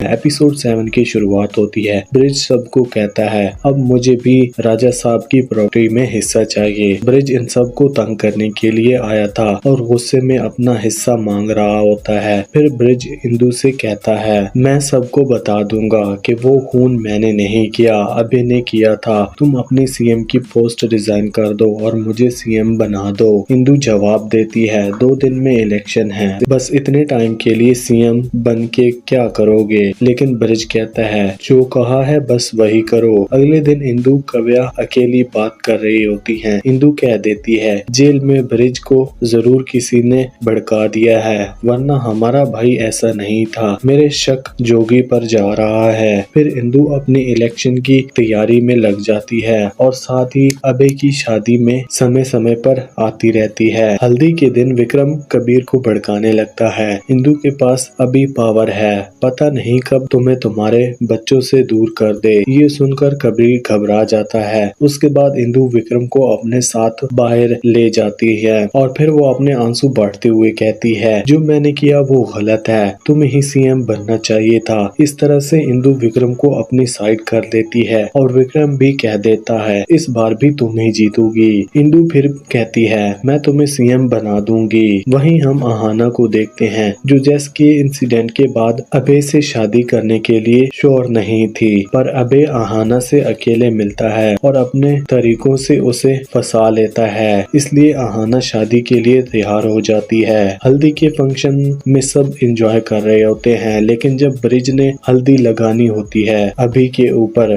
Episode 7 की शुरुआत होती है। ब्रिज सबको कहता है अब मुझे भी राजा साहब की प्रॉपर्टी में हिस्सा चाहिए। ब्रिज इन सबको तंग करने के लिए आया था और गुस्से में अपना हिस्सा मांग रहा होता है। फिर ब्रिज इंदु से कहता है मैं सबको बता दूंगा कि वो खून मैंने नहीं किया, अभय ने किया था। तुम अपनी सीएम की पोस्ट रिजाइन कर दो और मुझे सीएम बना दो। इंदु जवाब देती है 2 दिन में इलेक्शन है, बस इतने टाइम के लिए सीएम बन के क्या करोगे। लेकिन ब्रिज कहता है जो कहा है बस वही करो। अगले दिन इंदु काव्या अकेली बात कर रही होती हैं। इंदु कह देती है जेल में ब्रिज को जरूर किसी ने भड़का दिया है, वरना हमारा भाई ऐसा नहीं था। मेरे शक जोगी पर जा रहा है। फिर इंदु अपनी इलेक्शन की तैयारी में लग जाती है और साथ ही अभय की शादी में समय समय पर आती रहती है। हल्दी के दिन विक्रम कबीर को भड़काने लगता है। इंदु के पास अभी पावर है, पता नहीं कब तुम्हें तुम्हारे बच्चों से दूर कर दे। ये सुनकर कबीर घबरा जाता है। उसके बाद इंदु विक्रम को अपने साथ बाहर ले जाती है और फिर वो अपने आंसू बांटते हुए कहती है जो मैंने किया वो गलत है, तुम्हें ही सीएम बनना चाहिए था। इस तरह से इंदु विक्रम को अपनी साइड कर लेती है और विक्रम भी कह देता है इस बार भी तुम ही जीतोगी। इंदु फिर कहती है मैं तुम्हें सीएम बना दूंगी। वहीं हम आहाना को देखते हैं जो जैस के इंसिडेंट के बाद अभय से शादी करने के लिए श्योर नहीं थी, पर अभय आहाना से अकेले मिलता है और अपने तरीकों से उसे फंसा लेता है। इसलिए आहाना शादी के लिए तैयार हो जाती है। हल्दी के फंक्शन में सब एंजॉय कर रहे होते हैं, लेकिन जब ब्रिज ने हल्दी लगानी होती है अभी के ऊपर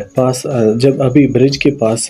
जब अभी ब्रिज के पास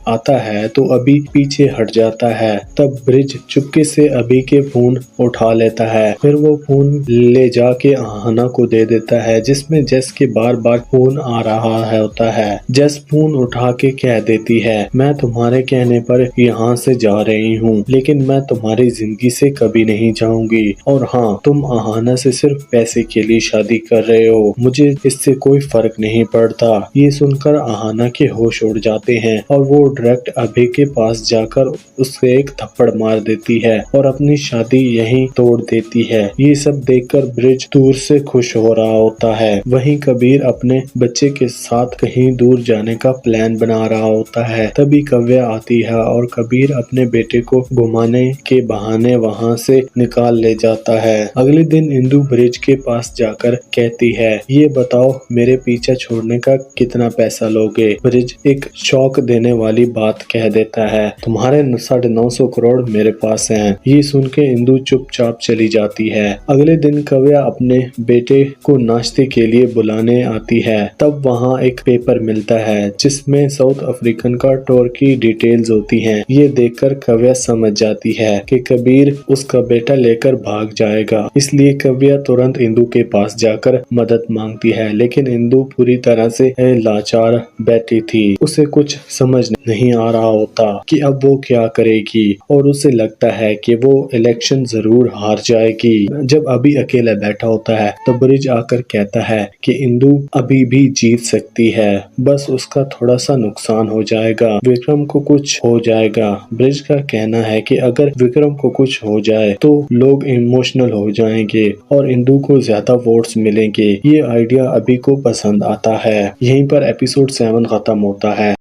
आता है तो अभी पीछे हट जाता है। तब ब्रिज चुपके से अभी के फोन उठा लेता है। फिर वो फोन ले जाके आहाना को दे देता है जिसमें जेस के बार बार फोन आ रहा है होता है। जेस फोन उठा के कह देती है मैं तुम्हारे कहने पर यहाँ से जा रही हूँ, लेकिन मैं तुम्हारी जिंदगी से कभी नहीं जाऊंगी। और हाँ, तुम आहाना से सिर्फ पैसे के लिए शादी कर रहे हो, मुझे इससे कोई फर्क नहीं पड़ता। ये सुनकर आहाना के होश उड़ जाते हैं और वो डायरेक्ट अभय के पास जाकर उससे एक थप्पड़ मार देती है और अपनी शादी यहीं तोड़ देती है। ये सब देखकर ब्रिज दूर से खुश हो रहा होता है। वहीं कबीर अपने बच्चे के साथ कहीं दूर जाने का प्लान बना रहा होता है। तभी काव्या आती है और कबीर अपने बेटे को घुमाने के बहाने वहां से निकाल ले जाता है। अगले दिन इंदु ब्रिज के पास जाकर कहती है ये बताओ मेरे पीछा छोड़ने का कितना पैसा लोगे। ब्रिज एक शौक देने वाली बात कह देता है तुम्हारे 950 करोड़ मेरे पास हैं। ये सुन के इंदु चुपचाप चली जाती है। अगले दिन काव्या अपने बेटे को नाश्ते के लिए बुलाने आती है। तब वहाँ एक पेपर मिलता है जिसमें साउथ अफ्रीकन का टूर की डिटेल्स होती हैं। ये देखकर काव्या समझ जाती है कि कबीर उसका बेटा लेकर भाग जाएगा। इसलिए काव्या तुरंत इंदु के पास जाकर मदद मांगती है, लेकिन इंदु पूरी तरह से लाचार बैठी थी। उसे कुछ समझ नहीं आ रहा होता कि अब वो क्या करेगी और उसे लगता है कि वो इलेक्शन जरूर हार जाएगी। जब अभी अकेला बैठा होता है तो ब्रिज आकर कहता है कि इंदु अभी भी जीत सकती है, बस उसका थोड़ा सा नुकसान हो जाएगा, विक्रम को कुछ हो जाएगा। ब्रिज का कहना है कि अगर विक्रम को कुछ हो जाए तो लोग इमोशनल हो जाएंगे और इंदु को ज्यादा वोट्स मिलेंगे। ये आइडिया अभी को पसंद आता है। यहीं पर एपिसोड 7 खत्म होता है।